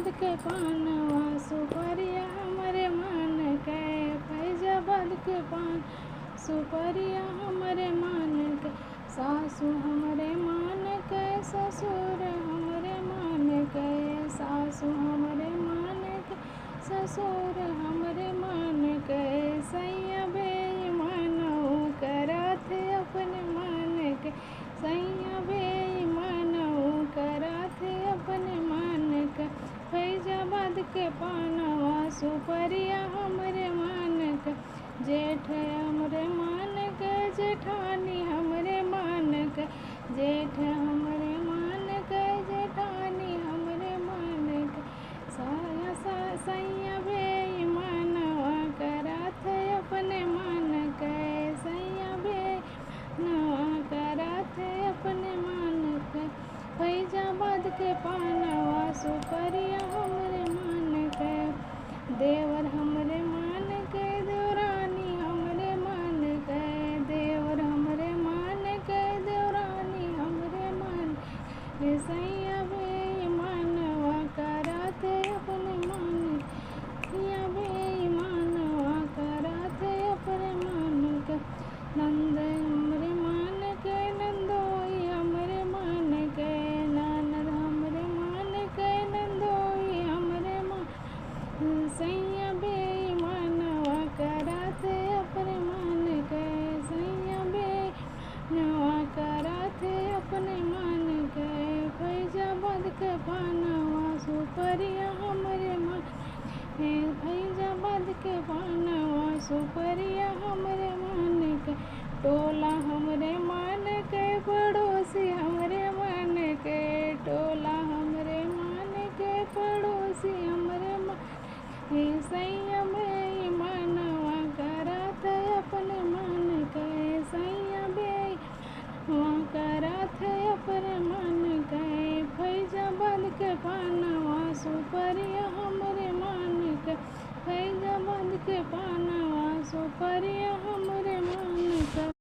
फैजाबाद के पानवा सुपरिया हमरे मान के, फैजाबाद के पान सुपरिया हमरे मान के, सासू हमरे मान के, ससुर हमरे मान के, सासू हमरे मान के, ससुर हमरे मान के, सैया बेईमान करत अपने मान के, सैया बेईमान करत अपने मान के, फैजाबाद के पानवा सुपरिया हमरे मान के, जेठ हमरे मान के, जेठानी हमरे मान के, जेठ हमरे मान के, जेठानी हमरे मान के, सैया बेईमानवा करत अपने मान के, सैया बेईमानवा करत अपने मान के, फैजाबाद के पानवा सुपरिया हमरे मान के, देवर हमरे मान के, देवरानी हमरे मान के, देवर हमरे मान के, देवरानी हमरे मान के, सैया बेईमानवा करत अपने मान के, सैया बेईमानवा करत अपने मान के, नंद हमरे मान के, नंदोई हमरे मान के, ननद हमरे मान के, नंदोई हमरे मान, सैया बेईमानवा करत अपने मान के, सैया बेईमानवा करत अपने मान के, फैजाबाद के पानवा सुपरिया हमरे मान के, फैजाबाद के पानवा सुपरिया हमरे मान के, टोला हमरे मान के, पड़ोसी हमरे मान के, टोला हमरे मान के, पड़ोसी हमरे मान के, सैया बेईमानवा करत अपने मान के, सैया बेईमानवा करत अपने मान के, फैजाबाद के पानवा सुपरिया हमरे मान के, फैजाबाद के पानवा सुपरिया हमरे मान के।